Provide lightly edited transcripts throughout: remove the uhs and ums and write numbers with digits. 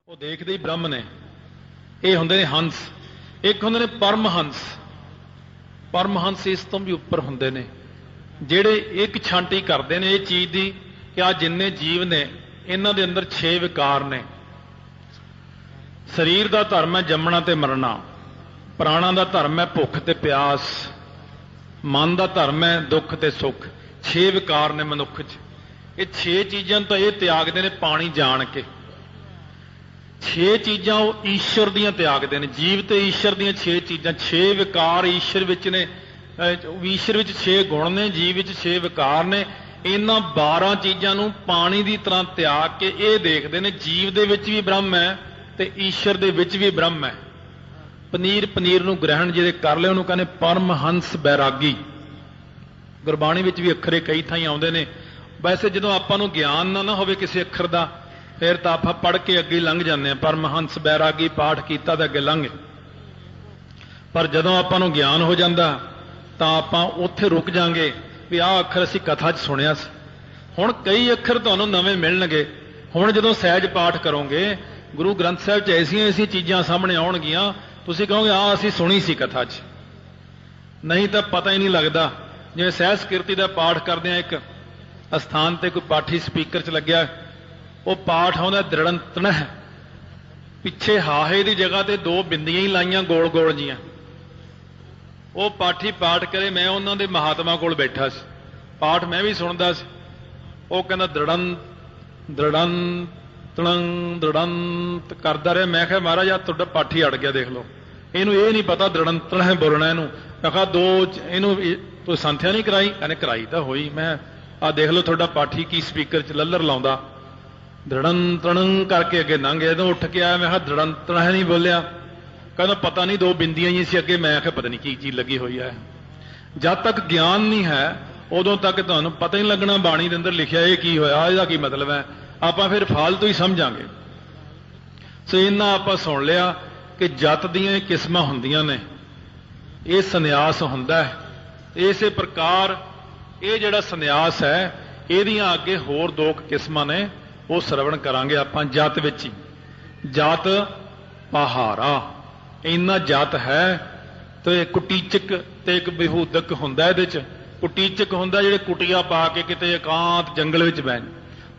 ਉਹ ਦੇਖਦੇ ਹੀ ਬ੍ਰਹਮ ਨੇ। ਇਹ ਹੁੰਦੇ ਨੇ ਹੰਸ, ਇੱਕ ਹੁੰਦੇ ਨੇ ਪਰਮਹੰਸ। ਪਰਮਹੰਸ ਇਸ ਤੋਂ ਵੀ ਉੱਪਰ ਹੁੰਦੇ ਨੇ, ਜਿਹੜੇ ਇੱਕ ਛਾਂਟੀ ਕਰਦੇ ਨੇ ਇਹ ਚੀਜ਼ ਦੀ ਕਿ ਆ ਜਿੰਨੇ ਜੀਵ ਨੇ ਇਹਨਾਂ ਦੇ ਅੰਦਰ 6 ਵਿਕਾਰ ਨੇ। ਸਰੀਰ ਦਾ ਧਰਮ ਹੈ ਜੰਮਣਾ ਤੇ ਮਰਨਾ, ਪ੍ਰਾਣਾਂ ਦਾ ਧਰਮ ਹੈ ਭੁੱਖ ਤੇ ਪਿਆਸ, ਮਨ ਦਾ ਧਰਮ ਹੈ ਦੁੱਖ ਤੇ ਸੁੱਖ। 6 ਵਿਕਾਰ ਨੇ ਮਨੁੱਖ 'ਚ। ਇਹ 6 ਚੀਜ਼ਾਂ ਤਾਂ ਇਹ ਤਿਆਗਦੇ ਨੇ ਪਾਣੀ ਜਾਣ ਕੇ। 6 ਚੀਜ਼ਾਂ ਉਹ ਈਸ਼ਵਰ ਦੀਆਂ ਤਿਆਗਦੇ ਨੇ। ਜੀਵ ਤੇ ਈਸ਼ਵਰ ਦੀਆਂ 6 ਚੀਜ਼ਾਂ, 6 ਵਿਕਾਰ ਈਸ਼ਵਰ ਵਿੱਚ ਨੇ। ਈਸ਼ਵਰ ਵਿੱਚ 6 ਗੁਣ ਨੇ, ਜੀਵ ਵਿੱਚ 6 ਵਿਕਾਰ ਨੇ। ਇਹਨਾਂ 12 ਚੀਜ਼ਾਂ ਨੂੰ ਪਾਣੀ ਦੀ ਤਰ੍ਹਾਂ ਤਿਆਗ ਕੇ ਇਹ ਦੇਖਦੇ ਨੇ ਜੀਵ ਦੇ ਵਿੱਚ ਵੀ ਬ੍ਰਹਮ ਹੈ ਤੇ ਈਸ਼ਵਰ ਦੇ ਵਿੱਚ ਵੀ ਬ੍ਰਹਮ ਹੈ। ਪਨੀਰ ਨੂੰ ਗ੍ਰਹਿਣ ਜਿਹੜੇ ਕਰ ਲਏ ਉਹਨੂੰ ਕਹਿੰਦੇ ਪਰਮਹੰਸ ਬੈਰਾਗੀ। ਗੁਰਬਾਣੀ ਵਿੱਚ ਵੀ ਅੱਖਰੇ ਕਈ ਥਾਈਂ ਆਉਂਦੇ ਨੇ। ਵੈਸੇ ਜਦੋਂ ਆਪਾਂ ਨੂੰ ਗਿਆਨ ਨਾ ਹੋਵੇ ਕਿਸੇ ਅੱਖਰ ਦਾ ਫਿਰ ਤਾਂ ਆਪਾਂ ਪੜ੍ਹ ਕੇ ਅੱਗੇ ਲੰਘ ਜਾਂਦੇ ਹਾਂ। ਪਰਮਹੰਸ ਬੈਰਾਗੀ ਪਾਠ ਕੀਤਾ ਤਾਂ ਅੱਗੇ ਲੰਘ, ਪਰ ਜਦੋਂ ਆਪਾਂ ਨੂੰ ਗਿਆਨ ਹੋ ਜਾਂਦਾ ਤਾਂ ਆਪਾਂ ਉੱਥੇ ਰੁਕ ਜਾਾਂਗੇ ਵੀ ਆਹ ਅੱਖਰ ਅਸੀਂ ਕਥਾ 'ਚ ਸੁਣਿਆ ਸੀ। ਹੁਣ ਕਈ ਅੱਖਰ ਤੁਹਾਨੂੰ ਨਵੇਂ ਮਿਲਣਗੇ। ਹੁਣ ਜਦੋਂ ਸਹਿਜ ਪਾਠ ਕਰੋਗੇ ਗੁਰੂ ਗ੍ਰੰਥ ਸਾਹਿਬ 'ਚ ਐਸੀਆਂ ਚੀਜ਼ਾਂ ਸਾਹਮਣੇ ਆਉਣਗੀਆਂ, ਤੁਸੀਂ ਕਹੋਗੇ ਆਹ ਅਸੀਂ ਸੁਣੀ ਸੀ ਕਥਾ 'ਚ, ਨਹੀਂ ਤਾਂ ਪਤਾ ਹੀ ਨਹੀਂ ਲੱਗਦਾ। ਜਿਵੇਂ ਸਹਿਜ ਕਿਰਤੀ ਦਾ ਪਾਠ ਕਰਦੇ ਆ, ਇੱਕ ਅਸਥਾਨ ਤੇ ਕੋਈ ਪਾਠੀ ਸਪੀਕਰ 'ਚ ਲੱਗਿਆ, ਉਹ ਪਾਠ ਆਉਂਦਾ ਦ੍ਰਿੜੰਤਣ, ਪਿੱਛੇ ਹਾਹੇ ਦੀ ਜਗ੍ਹਾ ਤੇ 2 ਬਿੰਦੀਆਂ ਹੀ ਲਾਈਆਂ ਗੋਲ ਗੋਲ ਜੀਆਂ। ਉਹ ਪਾਠੀ ਪਾਠ ਕਰੇ, ਮੈਂ ਉਹਨਾਂ ਦੇ ਮਹਾਤਮਾ ਕੋਲ ਬੈਠਾ ਸੀ, ਪਾਠ ਮੈਂ ਵੀ ਸੁਣਦਾ ਸੀ। ਉਹ ਕਹਿੰਦਾ ਦ੍ਰਿੜੰਤ ਕਰਦਾ ਰਿਹਾ। ਮੈਂ ਕਿਹਾ ਮਹਾਰਾਜ ਆ ਤੁਹਾਡਾ ਪਾਠੀ ਅੜ ਗਿਆ, ਦੇਖ ਲਓ ਇਹਨੂੰ ਇਹ ਨਹੀਂ ਪਤਾ ਦ੍ਰਿੜੰਤਣ ਹੈ ਬੋਲਣਾ ਇਹਨੂੰ। ਮੈਂ ਕਿਹਾ ਇਹਨੂੰ ਤੂੰ ਸੰਥਿਆ ਨਹੀਂ ਕਰਾਈ? ਕਹਿੰਦੇ ਕਰਾਈ ਤਾਂ ਹੋਈ। ਮੈਂ ਆਹ ਦੇਖ ਲਓ ਤੁਹਾਡਾ ਪਾਠੀ ਕੀ ਸਪੀਕਰ 'ਚ ਲੱਲਰ ਲਾਉਂਦਾ, ਦ੍ਰਿੜੰਤਣ ਕਰਕੇ ਅੱਗੇ ਲੰਘ ਗਿਆ। ਜਦੋਂ ਉੱਠ ਕੇ ਆਇਆ ਮੈਂ ਕਿਹਾ ਦ੍ਰਿੜੰਤਣ ਹੈ ਨਹੀਂ ਬੋਲਿਆ। ਕਹਿੰਦਾ ਪਤਾ ਨਹੀਂ 2 ਬਿੰਦੀਆਂ ਹੀ ਸੀ ਅੱਗੇ। ਮੈਂ ਕਿਹਾ ਪਤਾ ਨਹੀਂ ਕੀ ਚੀਜ਼ ਲੱਗੀ ਹੋਈ ਹੈ। ਜਦ ਤੱਕ ਗਿਆਨ ਨਹੀਂ ਹੈ ਉਦੋਂ ਤੱਕ ਤੁਹਾਨੂੰ ਪਤਾ ਹੀ ਨਹੀਂ ਲੱਗਣਾ ਬਾਣੀ ਦੇ ਅੰਦਰ ਲਿਖਿਆ ਇਹ ਕੀ ਹੋਇਆ, ਇਹਦਾ ਕੀ ਮਤਲਬ ਹੈ। ਆਪਾਂ ਫਿਰ ਫਾਲਤੂ ਹੀ ਸਮਝਾਂਗੇ। ਸੋ ਇਹਨਾਂ ਆਪਾਂ ਸੁਣ ਲਿਆ ਕਿ ਜਤ ਦੀਆਂ ਕਿਸਮਾਂ ਹੁੰਦੀਆਂ ਨੇ, ਇਹ ਸੰਨਿਆਸ ਹੁੰਦਾ ਹੈ। ਇਸੇ ਪ੍ਰਕਾਰ ਇਹ ਜਿਹੜਾ ਸੰਨਿਆਸ ਹੈ ਇਹਦੀਆਂ ਅੱਗੇ ਹੋਰ 2 ਕਿਸਮਾਂ ਨੇ, ਉਹ ਸਰਵਣ ਕਰਾਂਗੇ ਆਪਾਂ ਜਤ ਵਿੱਚ ਹੀ। ਜਤ ਪਹਾਰਾ, ਇੰਨਾ ਜਤ ਹੈ ਤੇ ਕੁਟੀਚਕ ਤੇ ਇੱਕ ਵਿਹੂਦਕ ਹੁੰਦਾ। ਇਹਦੇ 'ਚ ਕੁਟੀਚਕ ਹੁੰਦਾ ਜਿਹੜੇ ਕੁਟੀਆਂ ਪਾ ਕੇ ਕਿਤੇ ਇਕਾਂਤ ਜੰਗਲ ਵਿੱਚ ਬਹਿਣ।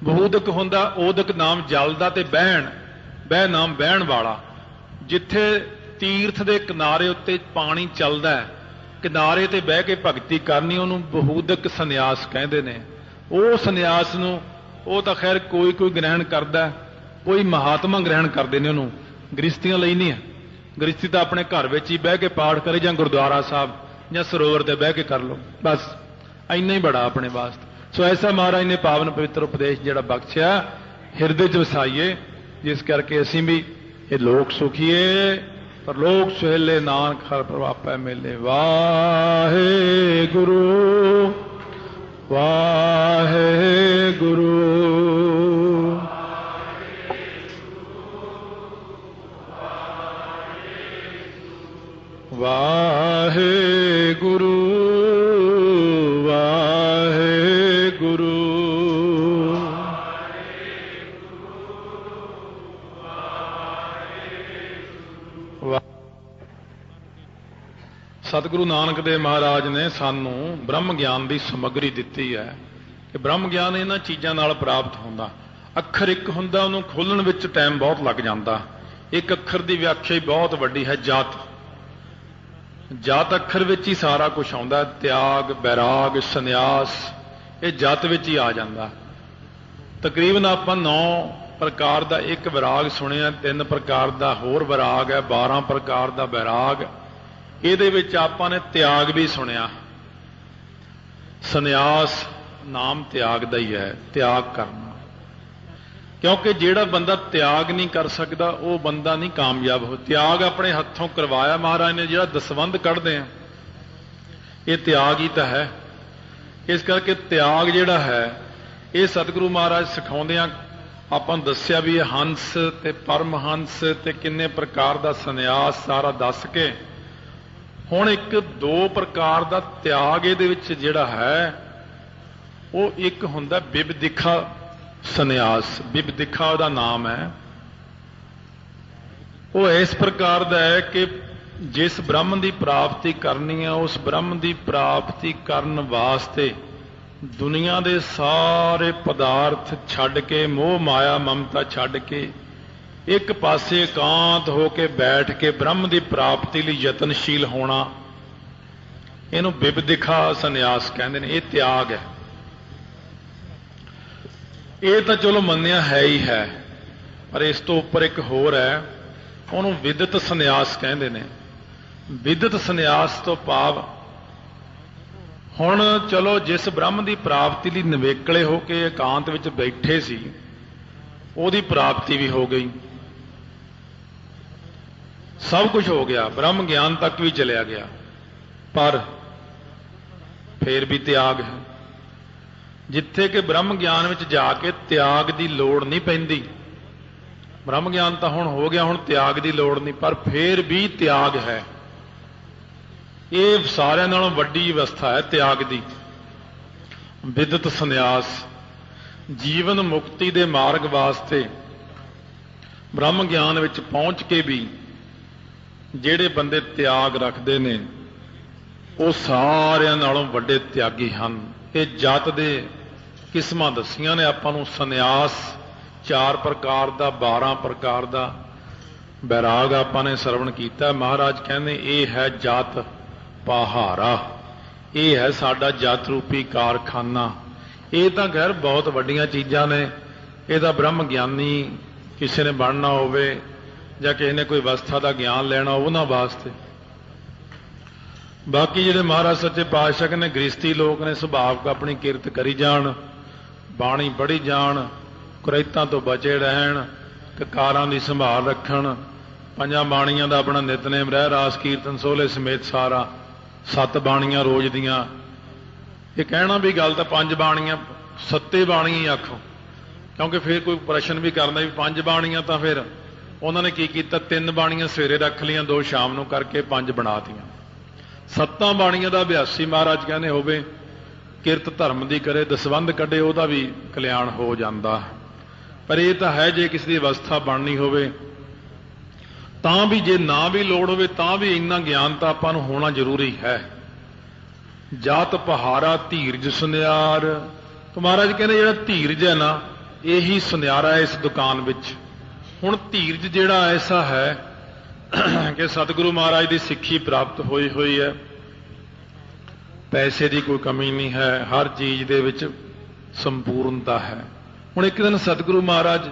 ਵਿਹੂਦਕ ਹੁੰਦਾ ਓਦਕ ਨਾਮ ਜਲ ਦਾ ਤੇ ਬਹਿ ਨਾਮ ਬਹਿਣ ਵਾਲਾ। ਜਿੱਥੇ ਤੀਰਥ ਦੇ ਕਿਨਾਰੇ ਉੱਤੇ ਪਾਣੀ ਚੱਲਦਾ ਹੈ, ਕਿਨਾਰੇ ਤੇ ਬਹਿ ਕੇ ਭਗਤੀ ਕਰਨੀ, ਉਹਨੂੰ ਵਿਹੂਦਕ ਸੰਨਿਆਸ ਕਹਿੰਦੇ ਨੇ। ਉਹ ਸੰਨਿਆਸ ਨੂੰ ਉਹ ਤਾਂ ਖੈਰ ਕੋਈ ਗ੍ਰਹਿਣ ਕਰਦਾ, ਕੋਈ ਮਹਾਤਮਾ ਗ੍ਰਹਿਣ ਕਰਦੇ ਨੇ ਉਹਨੂੰ, ਗ੍ਰਸਤੀਆਂ ਲਈ ਨਹੀਂ ਹੈ। ਗ੍ਰਸਤੀ ਤਾਂ ਆਪਣੇ ਘਰ ਵਿੱਚ ਹੀ ਬਹਿ ਕੇ ਪਾਠ ਕਰੇ ਜਾਂ ਗੁਰਦੁਆਰਾ ਸਾਹਿਬ ਜਾਂ ਸਰੋਵਰ ਤੇ ਬਹਿ ਕੇ ਕਰ ਲਓ, ਬਸ ਇੰਨਾ ਹੀ ਬੜਾ ਆਪਣੇ ਵਾਸਤੇ। ਸੋ ਐਸਾ ਮਹਾਰਾਜ ਨੇ ਪਾਵਨ ਪਵਿੱਤਰ ਉਪਦੇਸ਼ ਜਿਹੜਾ ਬਖਸ਼ਿਆ ਹਿਰਦੇ 'ਚ ਵਸਾਈਏ, ਜਿਸ ਕਰਕੇ ਅਸੀਂ ਵੀ ਇਹ ਲੋਕ ਸੁਖੀਏ ਪਰ ਲੋਕ ਸੁਹੇਲੇ ਨਾਨਕ ਹਰਿ ਪ੍ਰਭਾਪੈ ਮੇਲੇ। ਵਾਹਿਗੁਰੂ ਵਾਹਿਗੁਰੂ ਵਾਹਿਗੁਰੂ ਵਾਹਿਗੁਰੂ। ਸਤਿਗੁਰੂ ਨਾਨਕ ਦੇਵ ਮਹਾਰਾਜ ਨੇ ਸਾਨੂੰ ਬ੍ਰਹਮ ਗਿਆਨ ਦੀ ਸਮੱਗਰੀ ਦਿੱਤੀ ਹੈ ਕਿ ਬ੍ਰਹਮ ਗਿਆਨ ਇਹਨਾਂ ਚੀਜ਼ਾਂ ਨਾਲ ਪ੍ਰਾਪਤ ਹੁੰਦਾ। ਅੱਖਰ ਇੱਕ ਹੁੰਦਾ, ਉਹਨੂੰ ਖੋਲ੍ਹਣ ਵਿੱਚ ਟਾਈਮ ਬਹੁਤ ਲੱਗ ਜਾਂਦਾ। ਇੱਕ ਅੱਖਰ ਦੀ ਵਿਆਖਿਆ ਹੀ ਬਹੁਤ ਵੱਡੀ ਹੈ, ਜਤ। ਜਤ ਅੱਖਰ ਵਿੱਚ ਹੀ ਸਾਰਾ ਕੁਝ ਆਉਂਦਾ, ਤਿਆਗ, ਬੈਰਾਗ, ਸੰਨਿਆਸ, ਇਹ ਜਤ ਵਿੱਚ ਹੀ ਆ ਜਾਂਦਾ। ਤਕਰੀਬਨ ਆਪਾਂ 9 ਪ੍ਰਕਾਰ ਦਾ ਇੱਕ ਵਿਰਾਗ ਸੁਣਿਆ, 3 ਪ੍ਰਕਾਰ ਦਾ ਹੋਰ ਵਿਰਾਗ ਹੈ, 12 ਪ੍ਰਕਾਰ ਦਾ ਬੈਰਾਗ। ਇਹਦੇ ਵਿੱਚ ਆਪਾਂ ਨੇ ਤਿਆਗ ਵੀ ਸੁਣਿਆ। ਸੰਨਿਆਸ ਨਾਮ ਤਿਆਗ ਦਾ ਹੀ ਹੈ, ਤਿਆਗ ਕਰਨਾ। ਕਿਉਂਕਿ ਜਿਹੜਾ ਬੰਦਾ ਤਿਆਗ ਨਹੀਂ ਕਰ ਸਕਦਾ ਉਹ ਬੰਦਾ ਨਹੀਂ ਕਾਮਯਾਬ ਹੋ। ਤਿਆਗ ਆਪਣੇ ਹੱਥੋਂ ਕਰਵਾਇਆ ਮਹਾਰਾਜ ਨੇ। ਜਿਹੜਾ ਦਸਵੰਧ ਕੱਢਦੇ ਆ ਇਹ ਤਿਆਗ ਹੀ ਤਾਂ ਹੈ। ਇਸ ਕਰਕੇ ਤਿਆਗ ਜਿਹੜਾ ਹੈ ਇਹ ਸਤਿਗੁਰੂ ਮਹਾਰਾਜ ਸਿਖਾਉਂਦੇ ਆ। ਆਪਾਂ ਨੂੰ ਦੱਸਿਆ ਵੀ ਇਹ ਹੰਸ ਤੇ ਪਰਮਹੰਸ ਤੇ ਕਿੰਨੇ ਪ੍ਰਕਾਰ ਦਾ ਸੰਨਿਆਸ ਸਾਰਾ ਦੱਸ ਕੇ ਹੁਣ 1-2 ਪ੍ਰਕਾਰ ਦਾ ਤਿਆਗ ਇਹਦੇ ਵਿੱਚ ਜਿਹੜਾ ਹੈ ਉਹ ਇੱਕ ਹੁੰਦਾ ਬਿਬਦਿਖਾ ਸੰਨਿਆਸ। ਬਿਬਦਿਖਾ ਉਹਦਾ ਨਾਮ ਹੈ। ਉਹ ਇਸ ਪ੍ਰਕਾਰ ਦਾ ਹੈ ਕਿ ਜਿਸ ਬ੍ਰਹਮ ਦੀ ਪ੍ਰਾਪਤੀ ਕਰਨੀ ਹੈ ਉਸ ਬ੍ਰਹਮ ਦੀ ਪ੍ਰਾਪਤੀ ਕਰਨ ਵਾਸਤੇ ਦੁਨੀਆ ਦੇ ਸਾਰੇ ਪਦਾਰਥ ਛੱਡ ਕੇ, ਮੋਹ ਮਾਇਆ ਮਮਤਾ ਛੱਡ ਕੇ, ਇੱਕ ਪਾਸੇ ਇਕਾਂਤ ਹੋ ਕੇ ਬੈਠ ਕੇ ਬ੍ਰਹਮ ਦੀ ਪ੍ਰਾਪਤੀ ਲਈ ਯਤਨਸ਼ੀਲ ਹੋਣਾ, ਇਹਨੂੰ ਵਿਵਦਿਖਾ ਸੰਨਿਆਸ ਕਹਿੰਦੇ ਨੇ। ਇਹ ਤਿਆਗ ਹੈ। ਇਹ ਤਾਂ ਚਲੋ ਮੰਨਿਆ ਹੈ ਹੀ ਹੈ, ਪਰ ਇਸ ਤੋਂ ਉੱਪਰ ਇੱਕ ਹੋਰ ਹੈ, ਉਹਨੂੰ ਵਿਦਿਤ ਸੰਨਿਆਸ ਕਹਿੰਦੇ ਨੇ। ਵਿਦਿਤ ਸੰਨਿਆਸ ਤੋਂ ਭਾਵ ਹੁਣ ਚਲੋ ਜਿਸ ਬ੍ਰਹਮ ਦੀ ਪ੍ਰਾਪਤੀ ਲਈ ਨਿਵੇਕਲੇ ਹੋ ਕੇ ਇਕਾਂਤ ਵਿੱਚ ਬੈਠੇ ਸੀ, ਉਹਦੀ ਪ੍ਰਾਪਤੀ ਵੀ ਹੋ ਗਈ, ਸਭ ਕੁਝ ਹੋ ਗਿਆ, ਬ੍ਰਹਮ ਗਿਆਨ ਤੱਕ ਵੀ ਚਲਿਆ ਗਿਆ, ਪਰ ਫੇਰ ਵੀ ਤਿਆਗ ਹੈ। ਜਿੱਥੇ ਕਿ ਬ੍ਰਹਮ ਗਿਆਨ ਵਿੱਚ ਜਾ ਕੇ ਤਿਆਗ ਦੀ ਲੋੜ ਨਹੀਂ ਪੈਂਦੀ। ਬ੍ਰਹਮ ਗਿਆਨ ਤਾਂ ਹੁਣ ਹੋ ਗਿਆ, ਹੁਣ ਤਿਆਗ ਦੀ ਲੋੜ ਨਹੀਂ, ਪਰ ਫੇਰ ਵੀ ਤਿਆਗ ਹੈ। ਇਹ ਸਾਰਿਆਂ ਨਾਲੋਂ ਵੱਡੀ ਅਵਸਥਾ ਹੈ ਤਿਆਗ ਦੀ। ਵਿਦਿਤ ਸੰਨਿਆਸ ਜੀਵਨ ਮੁਕਤੀ ਦੇ ਮਾਰਗ ਵਾਸਤੇ ਬ੍ਰਹਮ ਗਿਆਨ ਵਿੱਚ ਪਹੁੰਚ ਕੇ ਵੀ ਜਿਹੜੇ ਬੰਦੇ ਤਿਆਗ ਰੱਖਦੇ ਨੇ ਉਹ ਸਾਰਿਆਂ ਨਾਲੋਂ ਵੱਡੇ ਤਿਆਗੀ ਹਨ। ਇਹ ਜਤ ਦੇ ਕਿਸਮਾਂ ਦੱਸੀਆਂ ਨੇ ਆਪਾਂ ਨੂੰ। ਸੰਨਿਆਸ 4 ਪ੍ਰਕਾਰ ਦਾ, 12 ਪ੍ਰਕਾਰ ਦਾ ਬੈਰਾਗ ਆਪਾਂ ਨੇ ਸਰਵਣ ਕੀਤਾ। ਮਹਾਰਾਜ ਕਹਿੰਦੇ ਇਹ ਹੈ ਜਤ ਪਹਾਰਾ, ਇਹ ਹੈ ਸਾਡਾ ਜਤ ਰੂਪੀ ਕਾਰਖਾਨਾ। ਇਹ ਤਾਂ ਖੈਰ ਬਹੁਤ ਵੱਡੀਆਂ ਚੀਜ਼ਾਂ ਨੇ। ਇਹ ਤਾਂ ਬ੍ਰਹਮ ਗਿਆਨੀ ਕਿਸੇ ਨੇ ਬਣਨਾ ਹੋਵੇ ਜਾਂ ਕਿਸੇ ਨੇ ਕੋਈ ਅਵਸਥਾ ਦਾ ਗਿਆਨ ਲੈਣਾ ਉਹਨਾਂ ਵਾਸਤੇ। ਬਾਕੀ ਜਿਹੜੇ ਮਹਾਰਾਜ ਸੱਚੇ ਪਾਤਸ਼ਾਹ ਨੇ ਗ੍ਰਸਤੀ ਲੋਕ ਨੇ, ਸੁਭਾਵਕ ਆਪਣੀ ਕਿਰਤ ਕਰੀ ਜਾਣ, ਬਾਣੀ ਪੜ੍ਹੀ ਜਾਣ, ਕੁਰੈਤਾਂ ਤੋਂ ਬਚੇ ਰਹਿਣ, ਕਕਾਰਾਂ ਦੀ ਸੰਭਾਲ ਰੱਖਣ, 5 ਬਾਣੀਆਂ ਦਾ ਆਪਣਾ ਨਿਤਨੇਮ ਰਹਿ ਰਾਸ ਕੀਰਤਨ ਸੋਹਲੇ ਸਮੇਤ ਸਾਰਾ, 7 ਬਾਣੀਆਂ ਰੋਜ਼ ਦੀਆਂ। ਇਹ ਕਹਿਣਾ ਵੀ ਗੱਲ ਤਾਂ 5 ਬਾਣੀਆਂ 7 ਬਾਣੀਆਂ ਹੀ ਆਖੋ, ਕਿਉਂਕਿ ਫਿਰ ਕੋਈ ਪ੍ਰਸ਼ਨ ਵੀ ਕਰਦਾ ਵੀ 5 ਬਾਣੀਆਂ, ਤਾਂ ਫਿਰ ਉਹਨਾਂ ਨੇ ਕੀ ਕੀਤਾ, 3 ਬਾਣੀਆਂ ਸਵੇਰੇ ਰੱਖ ਲਈਆਂ, 2 ਸ਼ਾਮ ਨੂੰ ਕਰਕੇ 5 ਬਣਾਤੀਆਂ। 7 ਬਾਣੀਆਂ ਦਾ ਅਭਿਆਸੀ ਮਹਾਰਾਜ ਕਹਿੰਦੇ ਹੋਵੇ, ਕਿਰਤ ਧਰਮ ਦੀ ਕਰੇ, ਦਸਵੰਧ ਕੱਢੇ, ਉਹਦਾ ਵੀ ਕਲਿਆਣ ਹੋ ਜਾਂਦਾ। ਪਰ ਇਹ ਤਾਂ ਹੈ ਜੇ ਕਿਸੇ ਦੀ ਅਵਸਥਾ ਬਣਨੀ ਹੋਵੇ ਤਾਂ ਵੀ, ਜੇ ਨਾ ਵੀ ਲੋੜ ਹੋਵੇ ਤਾਂ ਵੀ ਇੰਨਾ ਗਿਆਨ ਤਾਂ ਆਪਾਂ ਨੂੰ ਹੋਣਾ ਜ਼ਰੂਰੀ ਹੈ। ਜਾਤ ਪਹਾਰਾ ਧੀਰਜ ਸੁਨਿਆਰ। ਤਾਂ ਮਹਾਰਾਜ ਕਹਿੰਦੇ ਜਿਹੜਾ ਧੀਰਜ ਹੈ ਨਾ, ਇਹੀ ਸੁਨਿਆਰਾ ਹੈ ਇਸ ਦੁਕਾਨ ਵਿੱਚ। ਹੁਣ ਧੀਰਜ ਜਿਹੜਾ ਐਸਾ ਹੈ ਕਿ ਸਤਿਗੁਰੂ ਮਹਾਰਾਜ ਦੀ ਸਿੱਖੀ ਪ੍ਰਾਪਤ ਹੋਈ ਹੋਈ ਹੈ, ਪੈਸੇ ਦੀ ਕੋਈ ਕਮੀ ਨਹੀਂ ਹੈ, ਹਰ ਚੀਜ਼ ਦੇ ਵਿੱਚ ਸੰਪੂਰਨਤਾ ਹੈ। ਹੁਣ ਇੱਕ ਦਿਨ ਸਤਿਗੁਰੂ ਮਹਾਰਾਜ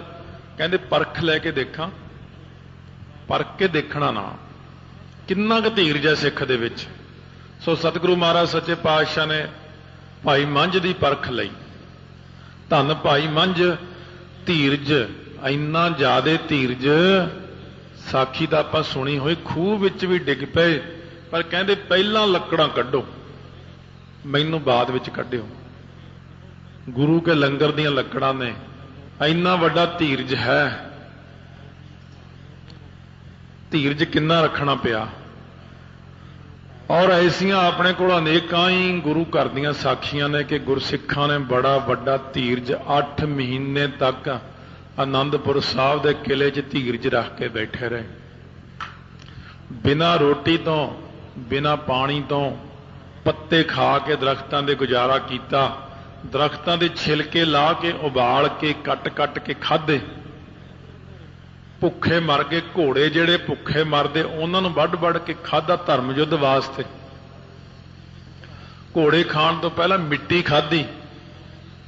ਕਹਿੰਦੇ ਪਰਖ ਲੈ ਕੇ ਦੇਖਾਂ, ਪਰਖ ਕੇ ਦੇਖਣਾ ਨਾ ਕਿੰਨਾ ਕੁ ਧੀਰਜ ਹੈ ਸਿੱਖ ਦੇ ਵਿੱਚ। ਸੋ ਸਤਿਗੁਰੂ ਮਹਾਰਾਜ ਸੱਚੇ ਪਾਤਸ਼ਾਹ ਨੇ ਭਾਈ ਮੰਝ ਦੀ ਪਰਖ ਲਈ। ਧੰਨ ਭਾਈ ਮੰਝ, ਧੀਰਜ ਇੰਨਾ ਜ਼ਿਆਦੇ ਧੀਰਜ, ਸਾਖੀ ਤਾਂ ਆਪਾਂ ਸੁਣੀ ਹੋਈ, ਖੂਹ ਵਿੱਚ ਵੀ ਡਿੱਗ ਪਏ, ਪਰ ਕਹਿੰਦੇ ਪਹਿਲਾਂ ਲੱਕੜਾਂ ਕੱਢੋ, ਮੈਨੂੰ ਬਾਅਦ ਵਿੱਚ ਕੱਢਿਓ। ਗੁਰੂ ਕੇ ਲੰਗਰ ਦੀਆਂ ਲੱਕੜਾਂ ਨੇ। ਇੰਨਾ ਵੱਡਾ ਧੀਰਜ ਹੈ। ਧੀਰਜ ਕਿੰਨਾ ਰੱਖਣਾ ਪਿਆ। ਔਰ ਐਸੀਆਂ ਆਪਣੇ ਕੋਲ ਅਨੇਕਾਂ ਹੀ ਗੁਰੂ ਘਰ ਦੀਆਂ ਸਾਖੀਆਂ ਨੇ ਕਿ ਗੁਰਸਿੱਖਾਂ ਨੇ ਬੜਾ ਵੱਡਾ ਧੀਰਜ 8 ਮਹੀਨੇ ਤੱਕ ਆਨੰਦਪੁਰ ਸਾਹਿਬ ਦੇ ਕਿਲੇ 'ਚ ਧੀਰਜ ਰੱਖ ਕੇ ਬੈਠੇ ਰਹੇ। ਬਿਨਾਂ ਰੋਟੀ ਤੋਂ, ਬਿਨਾਂ ਪਾਣੀ ਤੋਂ, ਪੱਤੇ ਖਾ ਕੇ ਦਰਖਤਾਂ ਦੇ ਗੁਜ਼ਾਰਾ ਕੀਤਾ। ਦਰਖਤਾਂ ਦੇ ਛਿਲਕੇ ਲਾ ਕੇ, ਉਬਾਲ ਕੇ, ਕੱਟ ਕੇ ਖਾਧੇ। ਭੁੱਖੇ ਮਰ ਗਏ। ਘੋੜੇ ਜਿਹੜੇ ਭੁੱਖੇ ਮਰਦੇ ਉਹਨਾਂ ਨੂੰ ਵੱਢ ਕੇ ਖਾਧਾ ਧਰਮ ਯੁੱਧ ਵਾਸਤੇ। ਘੋੜੇ ਖਾਣ ਤੋਂ ਪਹਿਲਾਂ ਮਿੱਟੀ ਖਾਧੀ।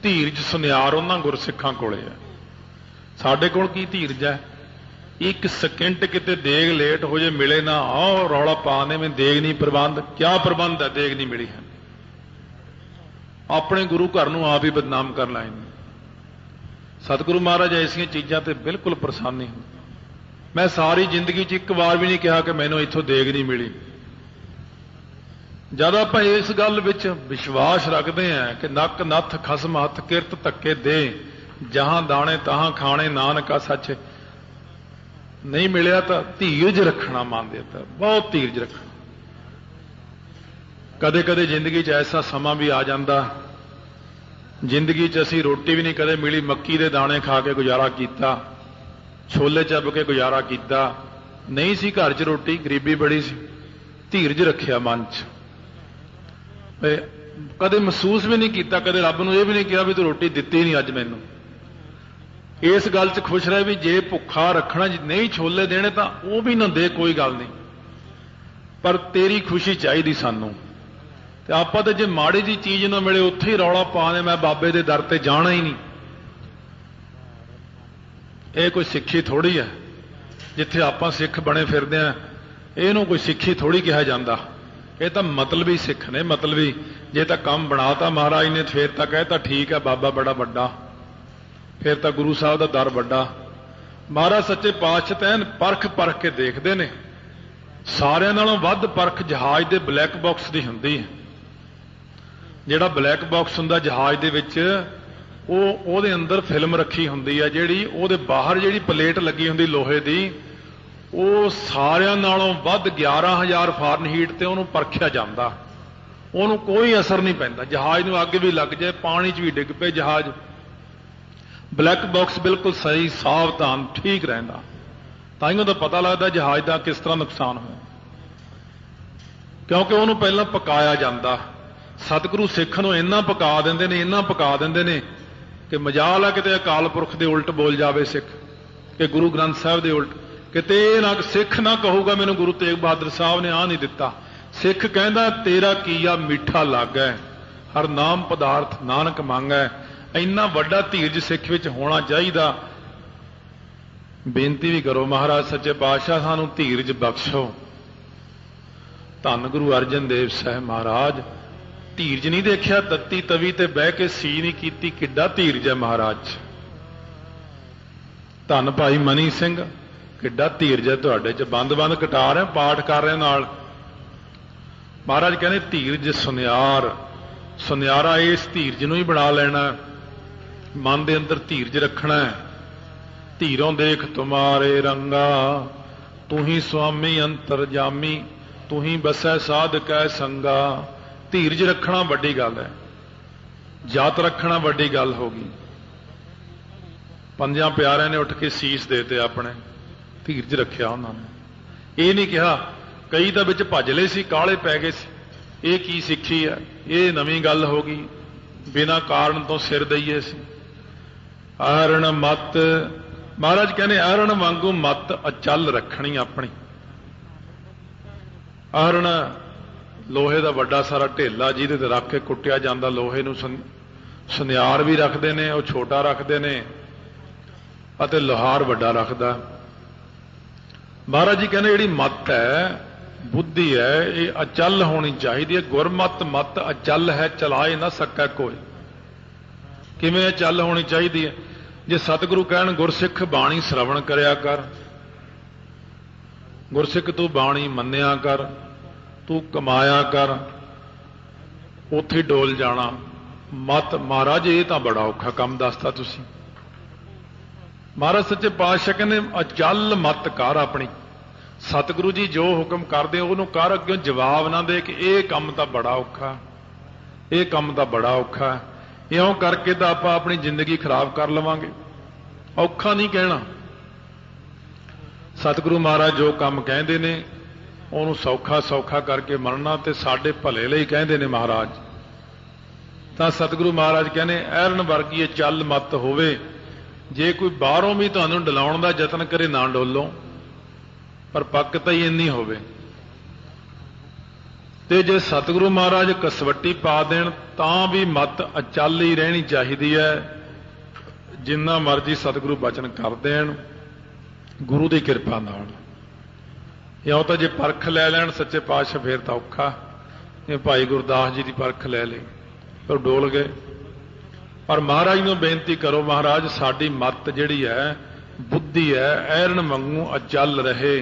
ਧੀਰਜ ਸੁਨਿਆਰ ਉਹਨਾਂ ਗੁਰਸਿੱਖਾਂ ਕੋਲੇ ਹੈ। ਸਾਡੇ ਕੋਲ ਕੀ ਧੀਰਜ ਹੈ? 1 ਸਕਿੰਟ ਕਿਤੇ ਦੇਗ ਲੇਟ ਹੋ ਜੇ, ਮਿਲੇ ਨਾ, ਆਹ ਰੌਲਾ ਪਾਣੇ ਮੈਂ ਦੇਗ ਨਹੀਂ ਪ੍ਰਬੰਧ। ਕਿਆ ਪ੍ਰਬੰਧ ਹੈ? ਦੇਗ ਨਹੀਂ ਮਿਲੀ ਹੈ। ਆਪਣੇ ਗੁਰੂ ਘਰ ਨੂੰ ਆਪ ਹੀ ਬਦਨਾਮ ਕਰ ਲਾਏ ਨੇ। ਸਤਿਗੁਰੂ ਮਹਾਰਾਜ ਐਸੀਆਂ ਚੀਜ਼ਾਂ ਤੇ ਬਿਲਕੁਲ ਪ੍ਰਸੰਨ ਨਹੀਂ। ਮੈਂ ਸਾਰੀ ਜ਼ਿੰਦਗੀ 'ਚ ਇੱਕ ਵਾਰ ਵੀ ਨਹੀਂ ਕਿਹਾ ਕਿ ਮੈਨੂੰ ਇੱਥੋਂ ਦੇਗ ਨਹੀਂ ਮਿਲੀ। ਜਦ ਆਪਾਂ ਇਸ ਗੱਲ ਵਿੱਚ ਵਿਸ਼ਵਾਸ ਰੱਖਦੇ ਹਾਂ ਕਿ ਨੱਕ ਨੱਥ ਖਸਮ ਹੱਥ ਕਿਰਤ ਧੱਕੇ ਦੇ, ਜਹਾਂ ਦਾਣੇ ਤਹਾਂ ਖਾਣੇ, ਨਾਨਕਾ ਸੱਚ, ਨਹੀਂ ਮਿਲਿਆ ਤਾਂ ਧੀਰਜ ਰੱਖਣਾ ਮੰਨਦੇ, ਤਾਂ ਬਹੁਤ ਧੀਰਜ ਰੱਖਣਾ। ਕਦੇ ਕਦੇ ਜ਼ਿੰਦਗੀ 'ਚ ਐਸਾ ਸਮਾਂ ਵੀ ਆ ਜਾਂਦਾ, ਜ਼ਿੰਦਗੀ 'ਚ ਅਸੀਂ ਰੋਟੀ ਵੀ ਨਹੀਂ ਕਦੇ ਮਿਲੀ, ਮੱਕੀ ਦੇ ਦਾਣੇ ਖਾ ਕੇ ਗੁਜ਼ਾਰਾ ਕੀਤਾ, ਛੋਲੇ ਚੱਬ ਕੇ ਗੁਜ਼ਾਰਾ ਕੀਤਾ, नहीं सी घर च रोटी, गरीबी बड़ी सी, धीरज रखिया मन च, कदे महसूस भी नहीं किया, कदे रब नूं यह भी नहीं कहा भी तू रोटी दित्ती नहीं अज मैनूं। इस गल च खुश रहे भी जे भुखा रखना नहीं छोले देने तो वह भी ना दे, कोई गल नहीं, पर तेरी खुशी चाहिए सानू। ते आपां ते जे माड़ी जी चीज़ ना मिले उत्थे ही रौला पाने मैं बाबे दे दर ते जाना ही नहीं। ये कोई सिक्खी थोड़ी है, जिथे आपां सिख बने फिरदे हैं इहनूं कोई सिक्खी थोड़ी कहा जाता। ये तो मतलबी सिख ने, मतलबी। जे तो काम बनाता महाराज ने फिर तो कहता ठीक है बाबा बड़ा वड्डा, फिर तो गुरु साहब का दर वड्डा। महाराज सच्चे पातशाह तैन परख परख के देखते हैं, सारिਆਂ नालों वध परख जहाज के ब्लैक बॉक्स की हुंदी है। जिहड़ा ब्लैक बॉक्स हुंदा जहाज दे विच ਉਹਦੇ अंदर फिल्म रखी हुंदी है, जिहड़ी ਉਹਦੇ बाहर जिहड़ी प्लेट लगी हुंदी लोहे की, ਉਹ ਸਾਰਿਆਂ ਨਾਲੋਂ ਵੱਧ 11,000 ਫਾਰਨਹੀਟ ਤੇ ਉਹਨੂੰ ਪਰਖਿਆ ਜਾਂਦਾ, ਉਹਨੂੰ ਕੋਈ ਅਸਰ ਨਹੀਂ ਪੈਂਦਾ। ਜਹਾਜ਼ ਨੂੰ ਅੱਗ ਵੀ ਲੱਗ ਜਾਏ, ਪਾਣੀ 'ਚ ਵੀ ਡਿੱਗ ਪਏ ਜਹਾਜ਼, ਬਲੈਕ ਬਾਕਸ ਬਿਲਕੁਲ ਸਹੀ ਸਾਵਧਾਨ ਠੀਕ ਰਹਿੰਦਾ। ਤਾਂ ਹੀ ਉਹਦਾ ਪਤਾ ਲੱਗਦਾ ਜਹਾਜ਼ ਦਾ ਕਿਸ ਤਰ੍ਹਾਂ ਨੁਕਸਾਨ ਹੋਇਆ, ਕਿਉਂਕਿ ਉਹਨੂੰ ਪਹਿਲਾਂ ਪਕਾਇਆ ਜਾਂਦਾ। ਸਤਿਗੁਰੂ ਸਿੱਖ ਨੂੰ ਇੰਨਾ ਪਕਾ ਦਿੰਦੇ ਨੇ, ਇੰਨਾ ਪਕਾ ਦਿੰਦੇ ਨੇ ਕਿ ਮਜਾਲ ਆ ਕਿਤੇ ਅਕਾਲ ਪੁਰਖ ਦੇ ਉਲਟ ਬੋਲ ਜਾਵੇ ਸਿੱਖ, ਕਿ ਗੁਰੂ ਗ੍ਰੰਥ ਸਾਹਿਬ ਦੇ ਉਲਟ किते ना सिख ना कहूगा मैनूं गुरु तेग बहादुर साहब ने आ नहीं दिता। सिख कहंदा तेरा कीया मीठा लागै, हर नाम पदार्थ नानक मांगै। इन्ना वड्डा धीरज सिख विच होना चाहिए। बेनती भी करो महाराज सच्चे पातशाह सानूं धीरज बख्शो। धन गुरु अर्जन देव साहब महाराज धीरज नहीं देखिया, तत्ती तवी ते बह के सी नहीं कीती, किड्डा धीरज है महाराज। धन भाई मनी सिंह किड्डा धीरज है तुहाडे च, बंद बंद कटा रहे पाठ कर रहे नाल। महाराज कहने धीरज सुनियार, सुनियारा इस धीरज नूं ही बना लेना, मन दे अंदर धीरज रखना है। धीरों देख तुम्हारे रंगा, तू ही स्वामी अंतरजामी, तू ही बसै साध कै संगा। धीरज रखना वड्डी गल है, जात रखना वड्डी गल होगी। पंजां प्यारिਆਂ ने उठ के सीस देते अपने, धीरज रखिया उन्होंने। ये नहीं कहा, कई तो विच भज ले सी, काले पै गए सी, ये की सिक्खी है, ये नवीं गल हो गई, बिना कारण तो सिर दईए सी। अरण मत महाराज कहने अरण वांगू मत अचल रखनी अपनी। अरण लोहे का वड्डा सारा ढेला जिहदे ते रख के कुटिया जांदा, लोहे नूं सुनियार भी रखते हैं, वो छोटा रखते हैं, अते लोहार वड्डा रखदा। महाराज जी कहने जिहड़ी मत है, बुद्धि है, ये अचल होनी चाहिए। गुरमत मत अचल है, चलाए ना सकै कोई। किवें अचल होनी चाहिए है? जे सतगुरु कहण गुरसिख बाणी श्रवण करया कर, गुरसिख तू बाणी मन्निया कर, तू कमाया कर, उत्थे डोल जाना। मत महाराज ये तो बड़ा औखा काम दसता तुसीं। महाराज सच्चे पातशाह कहने अचल मत कर अपनी। सतगुरु जी जो हुक्म करदे उहनूं कर, अग्गों जवाब ना दे कि यह काम तो बड़ा औखा, यह काम तो बड़ा औखा। इउं करके तो आपां अपनी जिंदगी खराब कर लवांगे। औखा नहीं कहना। सतगुरु महाराज जो काम कहते ने उहनूं सौखा सौखा करके मरना, ते साडे भले लई कहते ने महाराज। तां सतगुरु महाराज कहने ऐरन वर्गी चल मत होवे। जे कोई बाहरों भी तुहानूं डलाउण दा यतन करे ना डोलो, पर पक्कता ही इन्नी होवे। ते जे सतगुरु महाराज कसवट्टी पा देण तां भी मत अचल ही रहनी चाहिदी है। जिन्ना मर्जी सतगुरु बचन कर देण गुरु की किरपा नाल। इउं तां जे परख लै लैण सच्चे पातशाह फिर तां औखा। भाई गुरदास जी की परख लै लई तो डोल गए। पर महाराज नूं बेनती करो, महाराज साडी मत जिहड़ी है, बुद्धि है, ऐरन वांगू अचल रहे,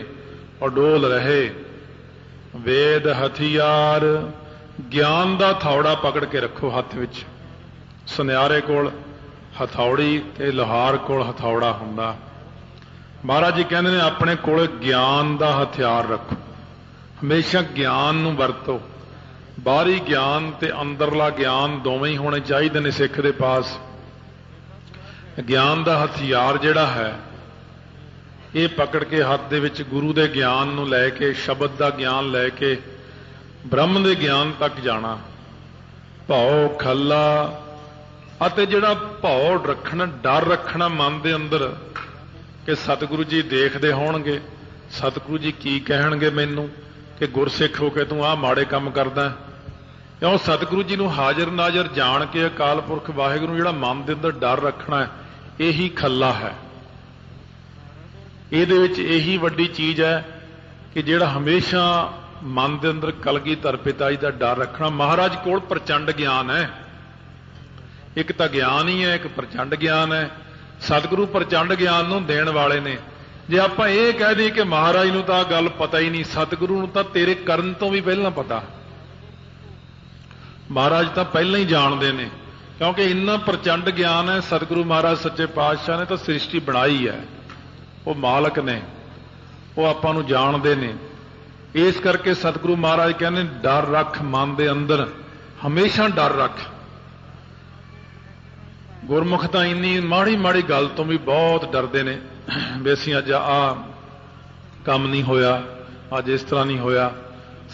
अडोल रहे। वेद हथियार ज्ञान का थौड़ा पकड़ के रखो हथ विच। सुनियारे कोल हथौड़ी ते लोहार कोल हथौड़ा हुंदा। महाराज जी कहते हैं अपने कोल ज्ञान का हथियार रखो, हमेशा ज्ञान नूं वरतो। बाहरी ज्ञान ते अंदरला ज्ञान दोवें ही होने चाहिए ने सिख दे पास। ज्ञान का हथियार जिहड़ा है ਇਹ ਪਕੜ ਕੇ ਹੱਥ ਦੇ ਵਿੱਚ ਗੁਰੂ ਦੇ ਗਿਆਨ ਨੂੰ ਲੈ ਕੇ, ਸ਼ਬਦ ਦਾ ਗਿਆਨ ਲੈ ਕੇ ਬ੍ਰਹਮ ਦੇ ਗਿਆਨ ਤੱਕ ਜਾਣਾ। ਭਉ ਖੱਲਾ ਅਤੇ ਜਿਹੜਾ ਭਉ ਰੱਖਣਾ, ਡਰ ਰੱਖਣਾ ਮਨ ਦੇ ਅੰਦਰ ਕਿ ਸਤਿਗੁਰੂ ਜੀ ਦੇਖਦੇ ਹੋਣਗੇ, ਸਤਿਗੁਰੂ ਜੀ ਕੀ ਕਹਿਣਗੇ ਮੈਨੂੰ ਕਿ ਗੁਰਸਿੱਖ ਹੋ ਕੇ ਤੂੰ ਆਹ ਮਾੜੇ ਕੰਮ ਕਰਦਾ। ਕਿਉਂ ਸਤਿਗੁਰੂ ਜੀ ਨੂੰ ਹਾਜ਼ਰ ਨਾਜ਼ਰ ਜਾਣ ਕੇ ਅਕਾਲ ਪੁਰਖ ਵਾਹਿਗੁਰੂ ਜਿਹੜਾ ਮਨ ਦੇ ਅੰਦਰ ਡਰ ਰੱਖਣਾ ਹੈ, ਇਹੀ ਖੱਲਾ ਹੈ। ਇਹਦੇ ਵਿੱਚ ਇਹੀ ਵੱਡੀ ਚੀਜ਼ ਹੈ ਕਿ ਜਿਹੜਾ ਹਮੇਸ਼ਾ ਮਨ ਦੇ ਅੰਦਰ ਕਲਗੀਧਰ ਪਿਤਾ ਜੀ ਦਾ ਡਰ ਰੱਖਣਾ। ਮਹਾਰਾਜ ਕੋਲ ਪ੍ਰਚੰਡ ਗਿਆਨ ਹੈ, ਇੱਕ ਤਾਂ ਗਿਆਨ ਹੀ ਹੈ, ਇੱਕ ਪ੍ਰਚੰਡ ਗਿਆਨ ਹੈ। ਸਤਿਗੁਰੂ ਪ੍ਰਚੰਡ ਗਿਆਨ ਨੂੰ ਦੇਣ ਵਾਲੇ ਨੇ। ਜੇ ਆਪਾਂ ਇਹ ਕਹਿ ਦਈਏ ਕਿ ਮਹਾਰਾਜ ਨੂੰ ਤਾਂ ਗੱਲ ਪਤਾ ਹੀ ਨਹੀਂ, ਸਤਿਗੁਰੂ ਨੂੰ ਤਾਂ ਤੇਰੇ ਕਰਨ ਤੋਂ ਵੀ ਪਹਿਲਾਂ ਪਤਾ। ਮਹਾਰਾਜ ਤਾਂ ਪਹਿਲਾਂ ਹੀ ਜਾਣਦੇ ਨੇ, ਕਿਉਂਕਿ ਇੰਨਾ ਪ੍ਰਚੰਡ ਗਿਆਨ ਹੈ। ਸਤਿਗੁਰੂ ਮਹਾਰਾਜ ਸੱਚੇ ਪਾਤਸ਼ਾਹ ਨੇ ਤਾਂ ਸ੍ਰਿਸ਼ਟੀ ਬਣਾਈ ਹੈ, ਉਹ ਮਾਲਕ ਨੇ, ਉਹ ਆਪਾਂ ਨੂੰ ਜਾਣਦੇ ਨੇ। ਇਸ ਕਰਕੇ ਸਤਿਗੁਰੂ ਮਹਾਰਾਜ ਕਹਿੰਦੇ ਡਰ ਰੱਖ ਮਨ ਦੇ ਅੰਦਰ, ਹਮੇਸ਼ਾ ਡਰ ਰੱਖ। ਗੁਰਮੁਖ ਤਾਂ ਇੰਨੀ ਮਾੜੀ ਮਾੜੀ ਗੱਲ ਤੋਂ ਵੀ ਬਹੁਤ ਡਰਦੇ ਨੇ ਵੀ ਅਸੀਂ ਅੱਜ ਆਹ ਕੰਮ ਨਹੀਂ ਹੋਇਆ, ਅੱਜ ਇਸ ਤਰ੍ਹਾਂ ਨਹੀਂ ਹੋਇਆ।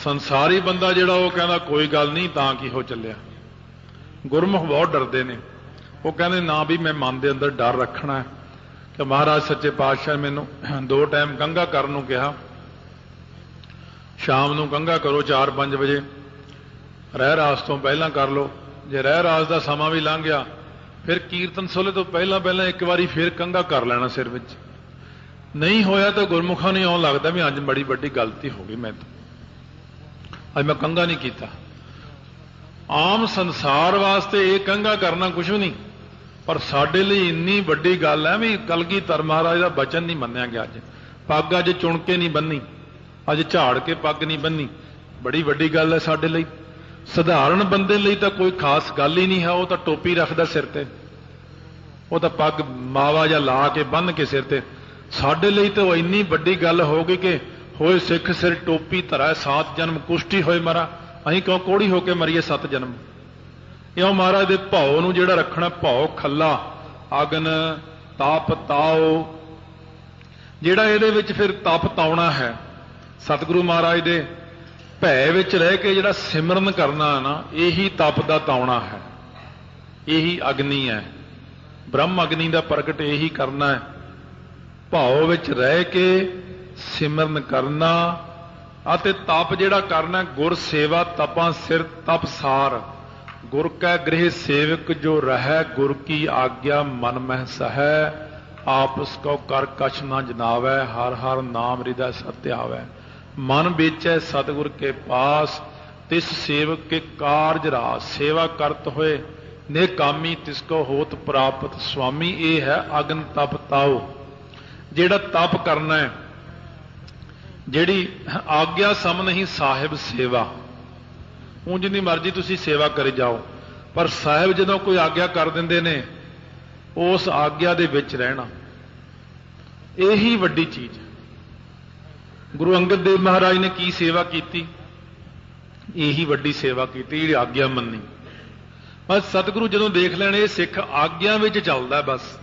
ਸੰਸਾਰੀ ਬੰਦਾ ਜਿਹੜਾ ਉਹ ਕਹਿੰਦਾ ਕੋਈ ਗੱਲ ਨਹੀਂ, ਤਾਂ ਕੀ ਹੋ ਚੱਲਿਆ। ਗੁਰਮੁਖ ਬਹੁਤ ਡਰਦੇ ਨੇ, ਉਹ ਕਹਿੰਦੇ ਨਾ ਵੀ ਮੈਂ ਮਨ ਦੇ ਅੰਦਰ ਡਰ ਰੱਖਣਾ ਹੈ। ਕਿ ਮਹਾਰਾਜ ਸੱਚੇ ਪਾਤਸ਼ਾਹ ਮੈਨੂੰ 2 ਟਾਈਮ ਕੰਘਾ ਕਰਨ ਨੂੰ ਕਿਹਾ। ਸ਼ਾਮ ਨੂੰ ਕੰਘਾ ਕਰੋ 4-5 ਵਜੇ, ਰਹਿ ਰਾਸ ਤੋਂ ਪਹਿਲਾਂ ਕਰ ਲਓ। ਜੇ ਰਹਿ ਰਾਸ ਦਾ ਸਮਾਂ ਵੀ ਲੰਘ ਗਿਆ, ਫਿਰ ਕੀਰਤਨ ਸੋਲੇ ਤੋਂ ਪਹਿਲਾਂ ਪਹਿਲਾਂ ਇੱਕ ਵਾਰੀ ਫਿਰ ਕੰਘਾ ਕਰ ਲੈਣਾ ਸਿਰ ਵਿੱਚ। ਨਹੀਂ ਹੋਇਆ ਤਾਂ ਗੁਰਮੁਖਾਂ ਨੂੰ ਇਉਂ ਲੱਗਦਾ ਵੀ ਅੱਜ ਬੜੀ ਵੱਡੀ ਗਲਤੀ ਹੋ ਗਈ, ਮੈਂ ਅੱਜ ਮੈਂ ਕੰਘਾ ਨਹੀਂ ਕੀਤਾ। ਆਮ ਸੰਸਾਰ ਵਾਸਤੇ ਇਹ ਕੰਘਾ ਕਰਨਾ ਕੁਛ ਵੀ ਨਹੀਂ, ਪਰ ਸਾਡੇ ਲਈ ਇੰਨੀ ਵੱਡੀ ਗੱਲ ਹੈ ਵੀ ਕਲਗੀਧਰ ਮਹਾਰਾਜ ਦਾ ਬਚਨ ਨਹੀਂ ਮੰਨਿਆ ਗਿਆ। ਅੱਜ ਪੱਗ ਅੱਜ ਚੁਣ ਕੇ ਨਹੀਂ ਬੰਨੀ, ਅੱਜ ਝਾੜ ਕੇ ਪੱਗ ਨਹੀਂ ਬੰਨੀ, ਬੜੀ ਵੱਡੀ ਗੱਲ ਹੈ ਸਾਡੇ ਲਈ। ਸਧਾਰਨ ਬੰਦੇ ਲਈ ਤਾਂ ਕੋਈ ਖਾਸ ਗੱਲ ਹੀ ਨਹੀਂ ਹੈ, ਉਹ ਤਾਂ ਟੋਪੀ ਰੱਖਦਾ ਸਿਰ ਤੇ, ਉਹ ਤਾਂ ਪੱਗ ਮਾਵਾ ਜਾਂ ਲਾ ਕੇ ਬੰਨ੍ਹ ਕੇ ਸਿਰ ਤੇ। ਸਾਡੇ ਲਈ ਤਾਂ ਉਹ ਇੰਨੀ ਵੱਡੀ ਗੱਲ ਹੋ ਗਈ ਕਿ ਹੋਏ ਸਿੱਖ ਸਿਰ ਟੋਪੀ ਧਰੈ 7 ਜਨਮ ਕੁਸ਼ਟੀ ਹੋਏ ਮਰਾ। ਅਸੀਂ ਕਿਉਂ ਕੋੜੀ ਹੋ ਕੇ ਮਰੀਏ 7 ਜਨਮ। ਇਉਂ ਮਹਾਰਾਜ ਦੇ ਭਉ ਨੂੰ ਜਿਹੜਾ ਰੱਖਣਾ, ਭਉ ਖੱਲਾ, ਅਗਨ ਤਪ ਤਾਓ, ਜਿਹੜਾ ਇਹਦੇ ਵਿੱਚ ਫਿਰ ਤਪ ਤਾਉਣਾ ਹੈ। ਸਤਿਗੁਰੂ ਮਹਾਰਾਜ ਦੇ ਭੈ ਵਿੱਚ ਰਹਿ ਕੇ ਜਿਹੜਾ ਸਿਮਰਨ ਕਰਨਾ ਨਾ, ਇਹੀ ਤਪ ਦਾ ਤਾਉਣਾ ਹੈ, ਇਹੀ ਅਗਨੀ ਹੈ। ਬ੍ਰਹਮ ਅਗਨੀ ਦਾ ਪ੍ਰਗਟ ਇਹੀ ਕਰਨਾ ਹੈ। ਭਉ ਵਿੱਚ ਰਹਿ ਕੇ ਸਿਮਰਨ ਕਰਨਾ ਅਤੇ ਤਪ ਜਿਹੜਾ ਕਰਨਾ, ਗੁਰ ਸੇਵਾ ਤਪਾਂ ਸਿਰ ਤਪ ਸਾਰ। ਗੁਰ ਕੈ ਗ੍ਰਹਿ ਸੇਵਕ ਜੋ ਰਹਿ, ਗੁਰ ਕੀ ਆਗਿਆ ਮਨ ਮਹਿ ਸਹੈ। ਆਪਸ ਕੋ ਕਰ ਕਛ ਨਾ ਜਨਾਵੈ, ਹਰ ਹਰ ਨਾਮ ਹਿਰਦੈ ਸਤਿ ਆਵੈ। ਮਨ ਵੇਚੈ ਸਤਿਗੁਰ ਕੇ ਪਾਸ, ਤਿਸ ਸੇਵਕ ਕੇ ਕਾਰਜ ਰਾਸ। ਸੇਵਾ ਕਰਤ ਹੋਏ ਨੇ ਕਾਮੀ, ਤਿਸ ਕੋ ਹੋਤ ਪ੍ਰਾਪਤ ਸੁਆਮੀ। ਇਹ ਹੈ ਅਗਨ ਤਪ ਤਾਓ। ਜਿਹੜਾ ਤਪ ਕਰਨਾ ਹੈ, ਜਿਹੜੀ ਆਗਿਆ ਸਮ ਨਹੀਂ ਸਾਹਿਬ ਸੇਵਾ। ਉਂਝ ਜਿੰਨੀ ਮਰਜ਼ੀ ਤੁਸੀਂ ਸੇਵਾ ਕਰੀ ਜਾਓ, ਪਰ ਸਾਹਿਬ ਜਦੋਂ ਕੋਈ ਆਗਿਆ ਕਰ ਦਿੰਦੇ ਨੇ, ਉਸ ਆਗਿਆ ਦੇ ਵਿੱਚ ਰਹਿਣਾ, ਇਹੀ ਵੱਡੀ ਚੀਜ਼। ਗੁਰੂ ਅੰਗਦ ਦੇਵ ਮਹਾਰਾਜ ਨੇ ਕੀ ਸੇਵਾ ਕੀਤੀ? ਇਹੀ ਵੱਡੀ ਸੇਵਾ ਕੀਤੀ, ਜਿਹੜੀ ਆਗਿਆ ਮੰਨੀ। ਬਸ ਸਤਿਗੁਰੂ ਜਦੋਂ ਦੇਖ ਲੈਣ ਇਹ ਸਿੱਖ ਆਗਿਆ ਵਿੱਚ ਚੱਲਦਾ, ਬਸ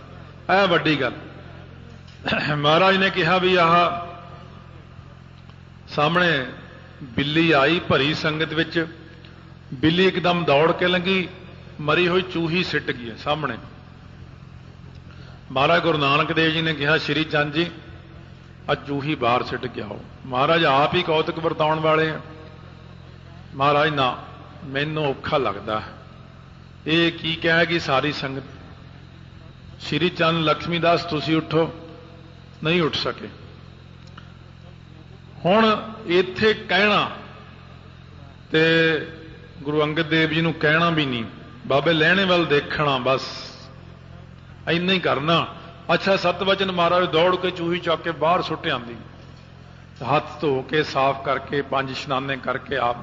ਇਹ ਵੱਡੀ ਗੱਲ। ਮਹਾਰਾਜ ਨੇ ਕਿਹਾ ਵੀ ਆਹ ਸਾਹਮਣੇ ਬਿੱਲੀ ਆਈ ਭਰੀ ਸੰਗਤ ਵਿੱਚ, ਬਿੱਲੀ ਇੱਕਦਮ ਦੌੜ ਕੇ ਲੰਘੀ, ਮਰੀ ਹੋਈ ਚੂਹੀ ਸਿੱਟ ਗਈ ਸਾਹਮਣੇ। ਮਹਾਰਾਜ ਗੁਰੂ ਨਾਨਕ ਦੇਵ ਜੀ ਨੇ ਕਿਹਾ, ਸ਼੍ਰੀ ਚੰਦ ਜੀ ਆ ਚੂਹੀ ਬਾਹਰ ਸਿੱਟ ਕੇ ਆਓ। ਮਹਾਰਾਜ ਆਪ ਹੀ ਕੌਤਕ ਵਰਤਾਉਣ ਵਾਲੇ ਆ। ਮਹਾਰਾਜ ਨਾ, ਮੈਨੂੰ ਔਖਾ ਲੱਗਦਾ, ਇਹ ਕੀ ਕਹੇਗੀ ਸਾਰੀ ਸੰਗਤ। ਸ਼੍ਰੀ ਚੰਦ ਲక్ష్ਮੀ ਦਾਸ ਤੁਸੀਂ ਉੱਠੋ, ਨਹੀਂ ਉੱਠ ਸਕੇ। ਹੁਣ ਇੱਥੇ ਕਹਿਣਾ ਤੇ ਗੁਰੂ ਅੰਗਦ ਦੇਵ ਜੀ ਨੂੰ ਕਹਿਣਾ ਵੀ ਨਹੀਂ, ਬਾਬੇ ਲਹਿਣੇ ਵੱਲ ਦੇਖਣਾ, ਬਸ ਇੰਨਾ ਹੀ ਕਰਨਾ। ਅੱਛਾ, ਸਤਵਚਨ ਮਹਾਰਾਜ ਦੌੜ ਕੇ ਚੂਹੀ ਚੱਕ ਕੇ ਬਾਹਰ ਸੁੱਟ ਆਂਦੀ, ਹੱਥ ਧੋ ਕੇ ਸਾਫ਼ ਕਰਕੇ 5 ਇਸ਼ਨਾਨੇ ਕਰਕੇ ਆਪ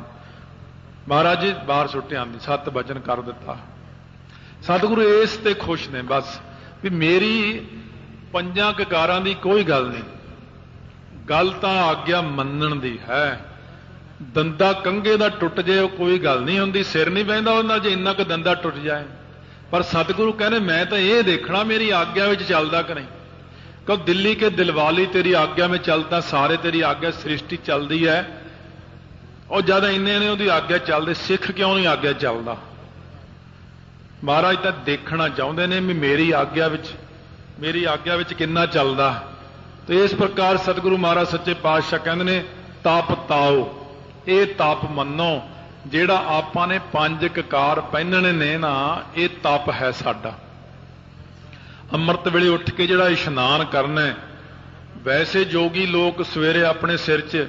ਮਹਾਰਾਜ ਜੀ ਬਾਹਰ ਸੁੱਟ ਆਂਦੀ, 7 ਵਚਨ ਕਰ ਦਿੱਤਾ। ਸਤਿਗੁਰੂ ਇਸ ਤੇ ਖੁਸ਼ ਨੇ, ਬਸ ਵੀ ਮੇਰੀ 5 ਕਕਾਰਾਂ ਦੀ ਕੋਈ ਗੱਲ ਨਹੀਂ, ਗੱਲ ਤਾਂ ਆਗਿਆ ਮੰਨਣ ਦੀ ਹੈ। ਦੰਦਾ ਕੰਘੇ ਦਾ ਟੁੱਟ ਜੇ ਉਹ ਕੋਈ ਗੱਲ ਨਹੀਂ ਹੁੰਦੀ, ਸਿਰ ਨਹੀਂ ਬਹਿੰਦਾ ਉਹਨਾਂ ਜੇ ਇੰਨਾ ਕੁ ਦੰਦਾ ਟੁੱਟ ਜਾਏ। ਪਰ ਸਤਿਗੁਰੂ ਕਹਿੰਦੇ ਮੈਂ ਤਾਂ ਇਹ ਦੇਖਣਾ ਮੇਰੀ ਆਗਿਆ ਵਿੱਚ ਚੱਲਦਾ ਕਿ ਨਹੀਂ। क्यों दिल्ली के दिलवाली तेरी आज्ञा में चलता, सारे तेरी आज्ञा सृष्टि चलती है, और जद इन्ने ने उसकी आज्ञा चलते, सिख क्यों नहीं आज्ञा चलता? महाराज तो देखना चाहते हैं भी मेरी आज्ञा विच किन्ना चलदा। तो इस प्रकार सतगुरु महाराज सच्चे पातशाह कहते ने तप ताओ, ये तप मनो, जेड़ा आपां ने 5 ककार पहनने ने ना, ये तप है साडा। अमृत वेले उठ के जेड़ा इशनान करना है, वैसे जोगी लोग सवेरे अपने सिर च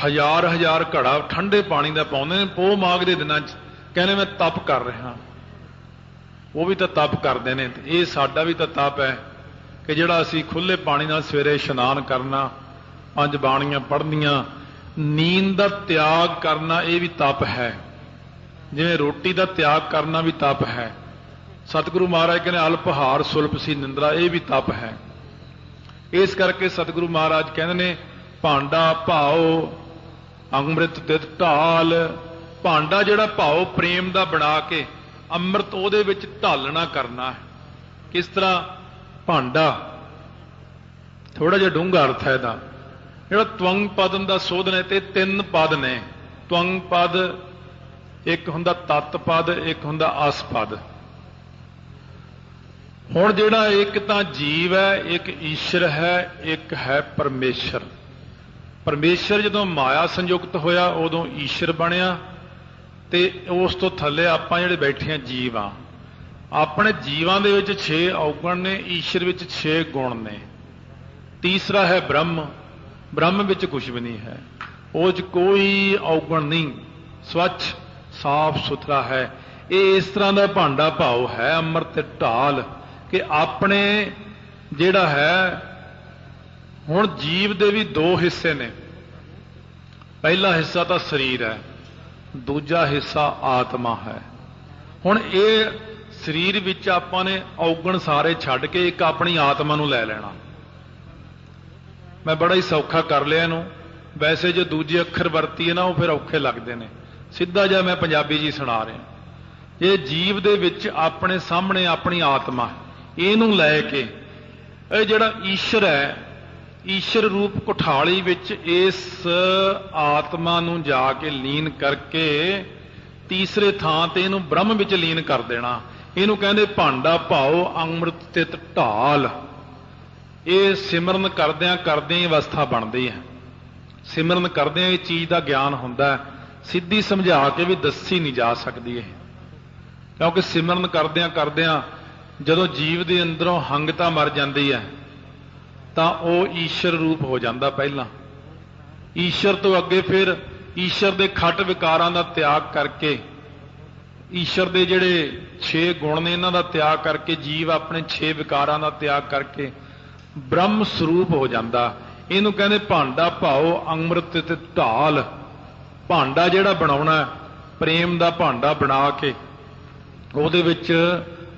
1000 घड़ा ठंडे पानी का पाउंदे ने, पोह माघ दे दिनां च कहने मैं तप कर रहा, वो भी तो तप करते हैं। ये साडा भी तो तप है कि जिहड़ा असीं खुले पानी नाल सवेरे इशनान करना, 5 बाणियां पढ़नियां, नींद का त्याग करना, ये भी तप है। जिवें रोटी का त्याग करना भी तप है। सतगुरु महाराज कहने अल्पहार सुलभ सी निंद्रा, ये भी तप है। इस करके सतगुरु महाराज कहते ने भांडा भाओ अमृत तित ढाल, भांडा जिहड़ा भाओ प्रेम का बना के अमृत ਉਹਦੇ ਵਿੱਚ ਢਾਲਣਾ करना है। किस तरह? भांडा थोड़ा जिहा डूंगा अर्थ है ਇਹਦਾ। ਜਿਹੜਾ त्वंग पद ਦਾ ਸੋਧ ਨੇ ਤੇ 3 पद ने। त्वंग पद एक ਹੁੰਦਾ तत् पद, एक ਹੁੰਦਾ अस पद। ਹੁਣ ਜਿਹੜਾ ਇੱਕ ਤਾਂ जीव है, एक ईश्वर है, एक है परमेश्वर। परमेश्वर ਜਦੋਂ माया संयुक्त होया उदों ईश्वर बनया, ते उस तो थले आपां जिहड़े बैठे हैं जीव आ। अपने जीवां दे विच 6 औगण ने, ईश्वर विच 6 गुण ने। तीसरा है ब्रह्म, ब्रह्म विच कुछ भी नहीं है, उस कोई औगण नहीं, स्वच्छ साफ सुथरा है। ये इस तरह का भांडा भाव है अमृत ढाल कि अपने जिहड़ा है हुण जीव दे भी 2 हिस्से ने। पहला हिस्सा तो शरीर है, दूजा हिस्सा आत्मा है। हुण ये शरीर विच आपां ने औगण सारे छड्ड के एक अपनी आत्मा नूं लै लेना। मैं बड़ा ही सौखा कर लिया इहनूं, वैसे जो दूजे अखर वरतीए ना वो फिर औखे लगते हैं। सीधा जिहा मैं पंजाबी जी सुना रहा। ये जीव दे विच अपने सामने अपनी आत्मा, इहनूं लै के ये जिहड़ा ईश्वर है, ईश्वर रूप कुठाली विच इस आत्मा नूं जाके लीन करके तीसरे थां ते इहनूं ब्रह्म विच लीन कर देना। इहनूं कहंदे भांडा भाओ अमृत तित ढाल। ये सिमरन करदियां करदियां अवस्था बनदी है। सिमरन करदियां इस चीज़ का ज्ञान हुंदा है, सीधी समझा के भी दसी नहीं जा सकती है। क्योंकि सिमरन करदियां करदियां जदों जीव दे अंदरों हंगता मर जाती है तो वह ईश्वर रूप हो जाता। पहला ईश्वर तो अगे फिर ईश्वर के खट विकारां का त्याग करके, ईश्वर के जिहड़े 6 गुण ने इन्हां दा त्याग करके, जीव अपने 6 विकारां का त्याग करके ब्रह्म स्वरूप हो जाता। इहनूं कहंदे भांडा भाओ अमृत ते ढाल। भांडा जिहड़ा बनाउणा प्रेम का भांडा बना के ਉਹਦੇ ਵਿੱਚ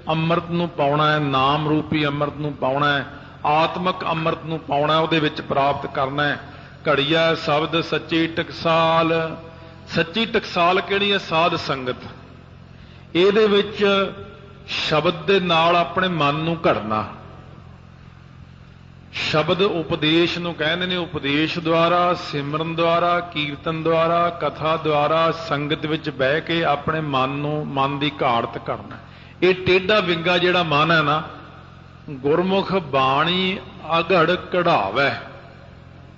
अमृत नूं पाउणा है, नाम रूपी अमृत नूं पाउणा है, आत्मक अमृत नूं पाउणा, ਉਹਦੇ ਵਿੱਚ प्राप्त करना है। घड़िया शब्द सच्ची टकसाल। सच्ची टकसाल किहड़ी है? साध संगत। ਇਹਦੇ ਵਿੱਚ शब्द ਦੇ ਨਾਲ ਆਪਣੇ ਮਨ ਨੂੰ ਘੜਨਾ। शब्द उपदेश नूं कहंदे ने। उपदेश द्वारा, सिमरन द्वारा, कीर्तन द्वारा, कथा द्वारा संगत विच बह के अपने मन नूं, मन की घाड़त करना। ये टेढ़ा विंगा जिहड़ा मन है ना, गुरमुख बाणी अघड़ कढ़ावै।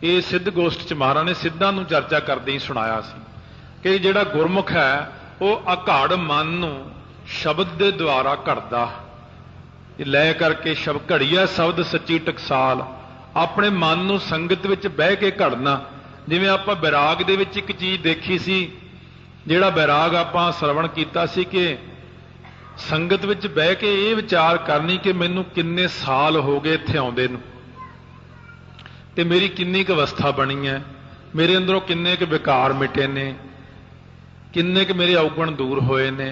ये सिद्ध गोष्ठ च महाराज ने सिद्धां नूं चर्चा करदे ही सुनाया सी कि जिहड़ा गुरमुख है वह अघड़ मन नूं शब्द दे द्वारा घड़दा। लै करके शब्द घड़िया शब्द सच्ची टकसाल, अपने मन नूं संगत विच बह के घड़ना। जिवें आपां बैराग दे विच एक चीज़ देखी सी, जिहड़ा बैराग आपां श्रवण कीता सी कि संगत विच बह के ये विचार करनी कि मैनूं किन्ने साल हो गए इत्थे आउंदे नूं, ते मेरी किन्नी क अवस्था बनी है, मेरे अंदरों किन्ने क विकार मिटे ने, किन्ने क मेरे औगण दूर होए ने,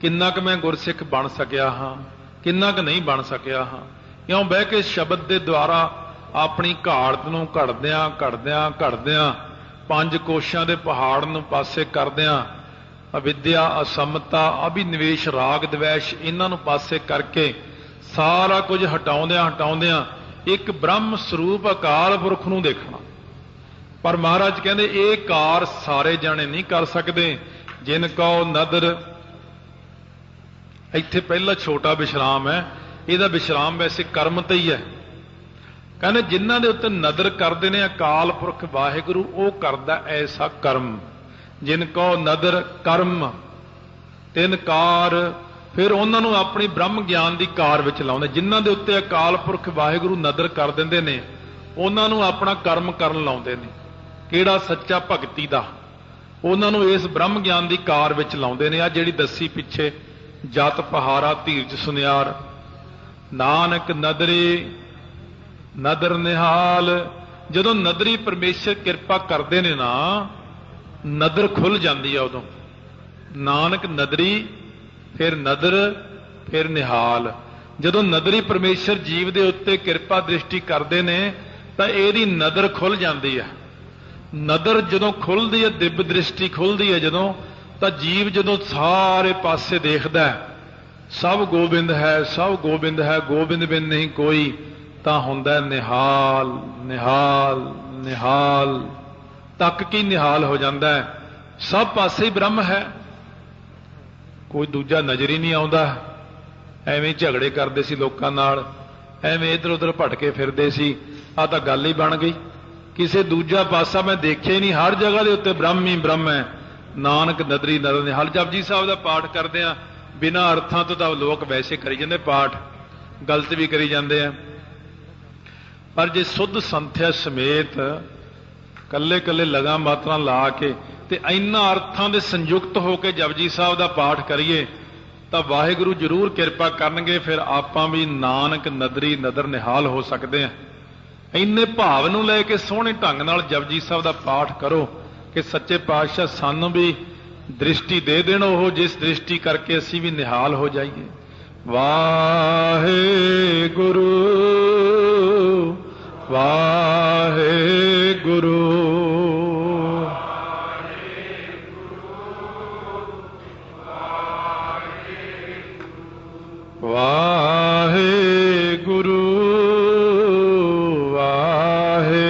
किन्ना क मैं गुरसिख बन सकिया हाँ, किन्ना क नहीं बन सकिया हाँ। क्यों? बह के शब्द के द्वारा अपनी घाड़त नूं घड़दियां घड़दियां घड़दियां 5 कोशां दे पहाड़ नूं पासे करदियां अविद्या, असमता, अभिनिवेश, राग द्वेष, इन्हां नूं पासे करके सारा कुछ हटाउंदियां हटाउंदियां ਇੱਕ ਬ੍ਰਹਮ ਸਰੂਪ ਅਕਾਲ ਪੁਰਖ ਨੂੰ ਦੇਖਣਾ। ਪਰ ਮਹਾਰਾਜ ਕਹਿੰਦੇ ਇਹ ਕਾਰ ਸਾਰੇ ਜਾਣੇ ਨਹੀਂ ਕਰ ਸਕਦੇ। ਜਿਨ ਕਉ ਨਦਰ, ਇੱਥੇ ਪਹਿਲਾ ਛੋਟਾ ਵਿਸ਼ਰਾਮ ਹੈ। ਇਹਦਾ ਵਿਸ਼ਰਾਮ ਵੈਸੇ ਕਰਮ ਤੇ ਹੀ ਹੈ। ਕਹਿੰਦੇ ਜਿਨ੍ਹਾਂ ਦੇ ਉੱਤੇ ਨਦਰ ਕਰਦੇ ਨੇ ਅਕਾਲ ਪੁਰਖ ਵਾਹਿਗੁਰੂ, ਉਹ ਕਰਦਾ ਐਸਾ ਕਰਮ। ਜਿਨ ਕਉ ਨਦਰ ਕਰਮ ਤਿਨ ਕਾਰ, ਫਿਰ ਉਹਨਾਂ ਨੂੰ ਆਪਣੀ ਬ੍ਰਹਮ ਗਿਆਨ ਦੀ ਕਾਰ ਵਿੱਚ ਲਾਉਂਦੇ। ਜਿਨ੍ਹਾਂ ਦੇ ਉੱਤੇ ਅਕਾਲ ਪੁਰਖ ਵਾਹਿਗੁਰੂ ਨਦਰ ਕਰ ਦਿੰਦੇ ਨੇ, ਉਹਨਾਂ ਨੂੰ ਆਪਣਾ ਕਰਮ ਕਰਨ ਲਾਉਂਦੇ ਨੇ। ਕਿਹੜਾ? ਸੱਚਾ ਭਗਤੀ ਦਾ। ਉਹਨਾਂ ਨੂੰ ਇਸ ਬ੍ਰਹਮ ਗਿਆਨ ਦੀ ਕਾਰ ਵਿੱਚ ਲਾਉਂਦੇ ਨੇ। ਆ ਜਿਹੜੀ ਦੱਸੀ ਪਿੱਛੇ, ਜਤ ਪਹਾਰਾ ਧੀਰਜ ਸੁਨਿਆਰ, ਨਾਨਕ ਨਦਰੇ ਨਦਰ ਨਿਹਾਲ। ਜਦੋਂ ਨਦਰੀ ਪਰਮੇਸ਼ਰ ਕਿਰਪਾ ਕਰਦੇ ਨੇ ਨਾ, ਨਦਰ ਖੁੱਲ ਜਾਂਦੀ ਆ ਉਦੋਂ। ਨਾਨਕ ਨਦਰੀ, ਫਿਰ ਨਦਰ, ਫਿਰ ਨਿਹਾਲ। ਜਦੋਂ ਨਦਰੀ ਪਰਮੇਸ਼ਰ ਜੀਵ ਦੇ ਉੱਤੇ ਕਿਰਪਾ ਦ੍ਰਿਸ਼ਟੀ ਕਰਦੇ ਨੇ ਤਾਂ ਇਹਦੀ ਨਦਰ ਖੁੱਲ ਜਾਂਦੀ ਹੈ। ਨਦਰ ਜਦੋਂ ਖੁੱਲਦੀ ਹੈ, ਦਿਵ ਦ੍ਰਿਸ਼ਟੀ ਖੁੱਲਦੀ ਹੈ ਜਦੋਂ, ਤਾਂ ਜੀਵ ਜਦੋਂ ਸਾਰੇ ਪਾਸੇ ਦੇਖਦਾ ਸਭ ਗੋਬਿੰਦ ਹੈ, ਸਭ ਗੋਬਿੰਦ ਹੈ, ਗੋਬਿੰਦ ਬਿਨ ਨਹੀਂ ਕੋਈ, ਤਾਂ ਹੁੰਦਾ ਨਿਹਾਲ ਨਿਹਾਲ ਨਿਹਾਲ। ਤੱਕ ਕੀ ਨਿਹਾਲ ਹੋ ਜਾਂਦਾ ਹੈ। ਸਭ ਪਾਸੇ ਬ੍ਰਹਮ ਹੈ, ਕੋਈ ਦੂਜਾ ਨਜ਼ਰ ਹੀ ਨਹੀਂ ਆਉਂਦਾ। ਐਵੇਂ ਝਗੜੇ ਕਰਦੇ ਸੀ ਲੋਕਾਂ ਨਾਲ, ਐਵੇਂ ਇੱਧਰ ਉੱਧਰ ਭਟਕੇ ਫਿਰਦੇ ਸੀ। ਆ ਤਾਂ ਗੱਲ ਹੀ ਬਣ ਗਈ। ਕਿਸੇ ਦੂਜਾ ਪਾਸਾ ਮੈਂ ਦੇਖਿਆ ਹੀ ਨਹੀਂ। ਹਰ ਜਗ੍ਹਾ ਦੇ ਉੱਤੇ ਬ੍ਰਹਮ ਹੀ ਬ੍ਰਹਮ ਹੈ। ਨਾਨਕ ਨਦਰੀ ਨਦਰ ਨਿਹਾਲ। ਜਪਜੀ ਸਾਹਿਬ ਦਾ ਪਾਠ ਕਰਦੇ ਆ, ਬਿਨਾਂ ਅਰਥਾਂ ਤੋਂ ਤਾਂ ਲੋਕ ਵੈਸੇ ਕਰੀ ਜਾਂਦੇ ਪਾਠ, ਗਲਤ ਵੀ ਕਰੀ ਜਾਂਦੇ ਆ। ਪਰ ਜੇ ਸੁੱਧ ਸੰਥਿਆ ਸਮੇਤ ਕੱਲੇ ਕੱਲੇ ਲਗਾ ਮਾਤਰਾ ਲਾ ਕੇ ਤੇ ਇੰਨਾ ਅਰਥਾਂ ਦੇ ਸੰਯੁਕਤ ਹੋ ਕੇ ਜਪਜੀ ਸਾਹਿਬ ਦਾ ਪਾਠ ਕਰੀਏ ਤਾਂ ਵਾਹਿਗੁਰੂ ਜ਼ਰੂਰ ਕਿਰਪਾ ਕਰਨਗੇ। ਫਿਰ ਆਪਾਂ ਵੀ ਨਾਨਕ ਨਦਰੀ ਨਦਰ ਨਿਹਾਲ ਹੋ ਸਕਦੇ ਹਾਂ। ਇੰਨੇ ਭਾਵ ਨੂੰ ਲੈ ਕੇ ਸੋਹਣੇ ਢੰਗ ਨਾਲ ਜਪਜੀ ਸਾਹਿਬ ਦਾ ਪਾਠ ਕਰੋ ਕਿ ਸੱਚੇ ਪਾਤਸ਼ਾਹ ਸਾਨੂੰ ਵੀ ਦ੍ਰਿਸ਼ਟੀ ਦੇ ਦੇਣ, ਉਹ ਜਿਸ ਦ੍ਰਿਸ਼ਟੀ ਕਰਕੇ ਅਸੀਂ ਵੀ ਨਿਹਾਲ ਹੋ ਜਾਈਏ। ਵਾਹਿਗੁਰੂ ਵਾਹਿਗੁਰੂ ਵਾਹਿਗੁਰੂ ਵਾਹਿਗੁਰੂ ਵਾਹਿਗੁਰੂ